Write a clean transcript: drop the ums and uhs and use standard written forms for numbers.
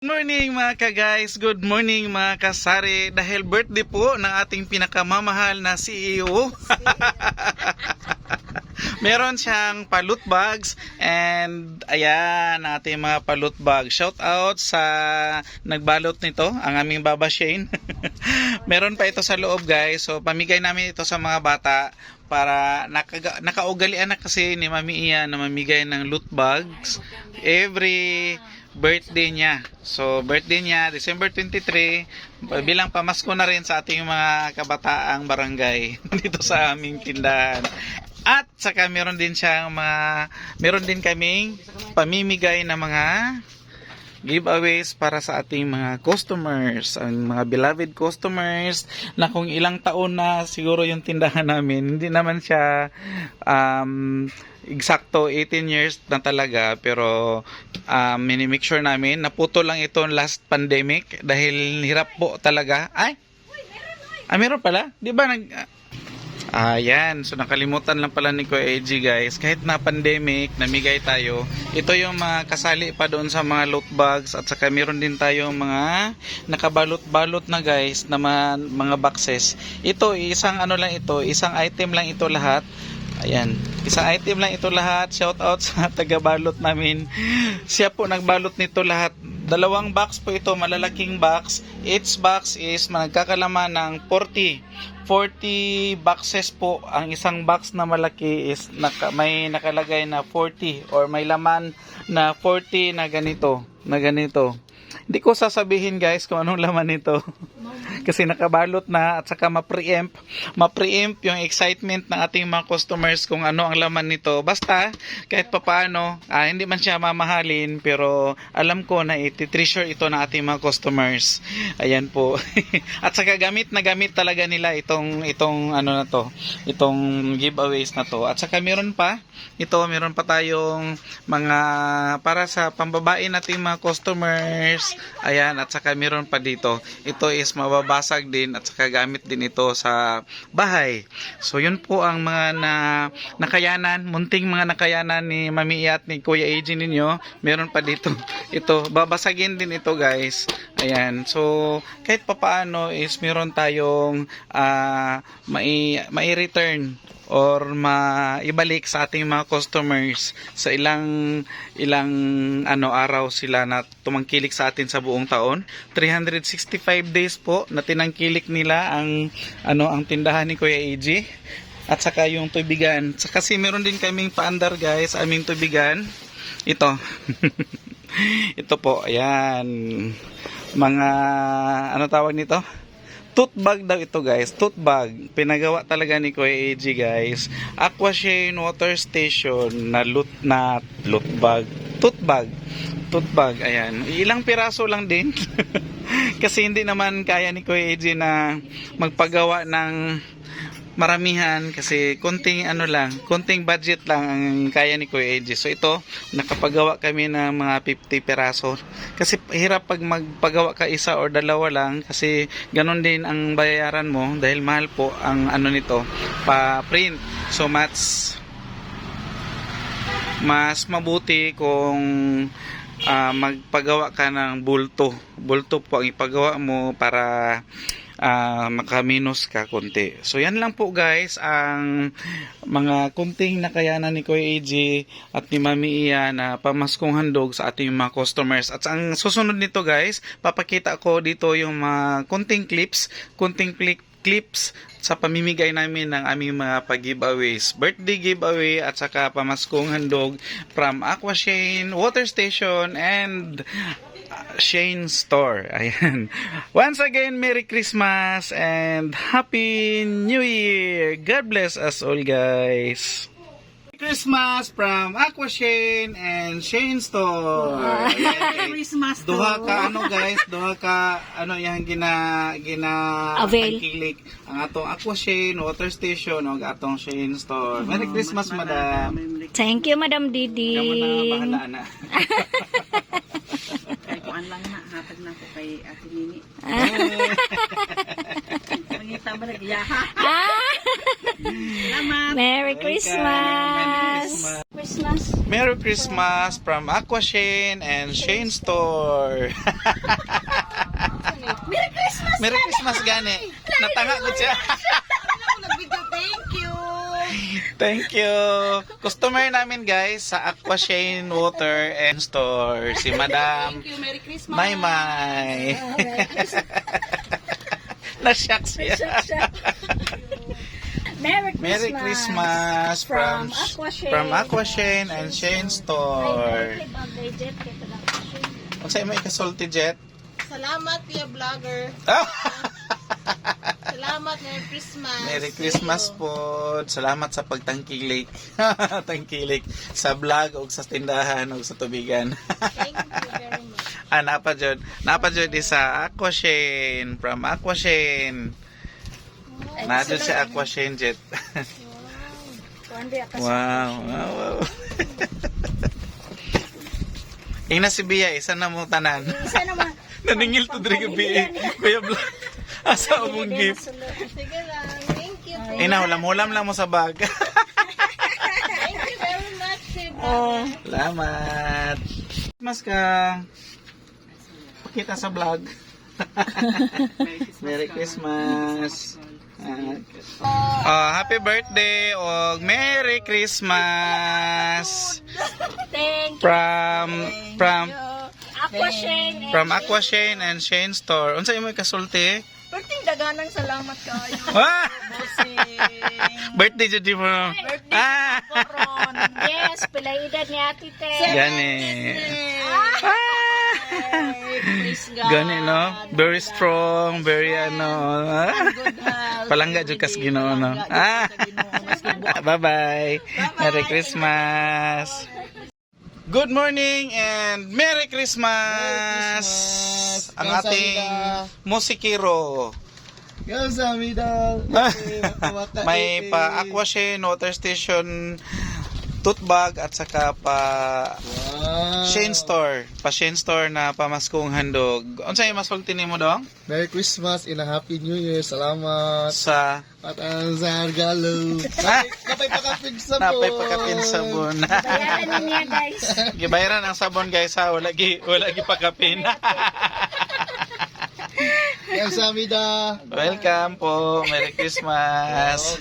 Good morning mga ka-guys, good morning mga kasari. Dahil birthday po ng ating pinakamamahal na CEO. Meron siyang palute bags and ayan ating mga palute bag. Shout out sa nagbalot nito, ang aming Baba Shane. Meron pa ito sa loob guys, so pamigay namin ito sa mga bata para nakaugalian na kasi ni Mami Ian na mamigay ng loot bags every birthday niya. So birthday niya December 23, bilang pamasko na rin sa ating mga kabataang barangay dito sa aming tindahan. At saka meron din kaming pamimigay na mga giveaways para sa ating mga customers, ang mga beloved customers na kung ilang taon na siguro yung tindahan namin, hindi naman siya eksakto 18 years na talaga, pero minimake sure namin naputo lang ito last pandemic dahil hirap po talaga. Meron pala, di ba ayan, so nakalimutan lang pala ni Kuya AG guys, kahit na pandemic, namigay tayo. Ito yung mga kasali pa doon sa mga loot bags at saka meron din tayong mga nakabalot-balot na guys na mga boxes. Ito, isang isang item lang ito lahat. Ayan, isang item lang ito lahat. Shout out sa taga-balot namin. Siya po nagbalot nito lahat. Dalawang box po ito, malalaking box. Each box is nagkakalaman ng 40 boxes po. Ang isang box na malaki is may nakalagay na 40 or may laman na 40 na ganito. Hindi ko sasabihin guys kung anong laman nito. Kasi nakabalot na at saka ma-preempt yung excitement ng ating mga customers kung ano ang laman nito. Basta kahit papaano, hindi man siya mamahalin, pero alam ko na treasure ito ng ating mga customers. Ayan po. At saka gamit talaga nila itong giveaways na to. At saka meron pa tayong mga para sa pambabae nating mga customers. Ayan, at saka meron pa dito. Ito is mababasag din at saka gamit din ito sa bahay. So yun po ang mga munting mga nakayanan ni Mami at ni Kuya AG ninyo. Meron pa dito. Ito, babasagin din ito guys. Ayan. So kahit papaano is meron tayong mai-return or maibalik sa ating mga customers sa ilang araw sila na tumangkilik sa atin sa buong taon. 365 days po na tinangkilik nila ang tindahan ni Kuya AG. At saka yung tubigan. Kasi meron din kaming paandar guys, aming tubigan. Ito. Ito po, ayan. Mga tawag nito? Tote bag daw ito guys, tote bag. Pinagawa talaga ni Kuya AG guys. Aqua Shane Water Station na tote bag. Ayan, ilang piraso lang din. Kasi hindi naman kaya ni Kuya AG na magpagawa ng maramihan kasi konting budget lang ang kaya ni Kuya AG. So ito, nakapagawa kami ng mga 50 piraso. Kasi hirap pag magpagawa ka isa or dalawa lang kasi ganun din ang bayaran mo dahil mahal po ang nito, pa-print. So mas mabuti kung magpagawa ka ng bulto po ang ipagawa mo para makaminos ka konti. So yan lang po guys ang mga kunting nakayanan ni Kuya AG at ni Mami Iya na pamaskong handog sa ating mga customers. At ang susunod nito guys, papakita ko dito yung mga kunting clips sa pamimigay namin ng aming mga pag-giveaways. Birthday giveaway at saka pamaskong handog from Aqua Shane Water Station and Shane Store. Ayan. Once again, Merry Christmas and Happy New Year. God bless us all, guys. Christmas from Aqua Shane and Shane Store. Merry Christmas to. Duha ka yang Avail. tangkilik ang atong Aqua Shane Water Station o atong Shane Store. Merry Christmas, madam. Thank you, Madam Didi. Kamu na bahala na. Kuan lang na, hatag na ko kay Ate Nini. Mangita ba nag-iyaha? Salamat. Merry Christmas. Christmas. Merry Christmas from Aqua Shane and Shane Store. Merry Christmas! Merry Christmas gani. Natanga ko siya. Thank you. Thank you. Customer namin guys sa Aqua Shane Water and Store. Si Madam Thank you. Merry Christmas. Maymay. Na-shock siya. Merry Christmas. Merry Christmas from Aqua Shane and Shane Store. Kung sa'yo mo ikasulti, Jet? Salamat, Tia Vlogger. Ah! Salamat, Merry Christmas. Merry Christmas po. Salamat sa pagtangkilik. Tangkilik sa vlog o sa tindahan o sa tubigan. Thank you very much. Napa jud sa Aqua Shane from Aqua Shane. Nado sa Aqua Shane, Jet. Wow. Ina si Bia, isa na mo tanan. Isa naman. Naningil to diri gabi. Kuya Vlog. Asa mong gift? Sige lang. Thank you. Ina, hulam lang mo sa bag. Thank you very much, Tia Vlogger. Salamat. Mas ka. Pakita sa vlog. Merry Christmas. Happy birthday o Merry Christmas Thank you. from Aqua Shane and Shane Store. Unsa imo kasulti? Perting daganang salamat kayo. Ah! Bossing. Birthday jud di mo. Ah! Koron. Yes, pilaydad ni Ate Te. Gani. Praise God. Gani no? Very strong, very ano. Good health. Palangga jud kas Ginoo no. Bye-bye. Merry Christmas. Good morning and Merry Christmas. Ang ating musikero. Kamsahamnida. May pa Aqua Shane Water Station tote bag at saka pa Shane Store. Pa Shane Store na pamaskong handog. Unsa yung masulti nimo dong? Merry Christmas and a Happy New Year. Salamat. Sa At ang sa regalo. Napay pakapin sabon. napay pagkapin sabon. Bayaran niya, guys. Gibayaran ang sabon guys ha. Wala gi pakapin. Kamsahamnida. Welcome po. Merry Christmas.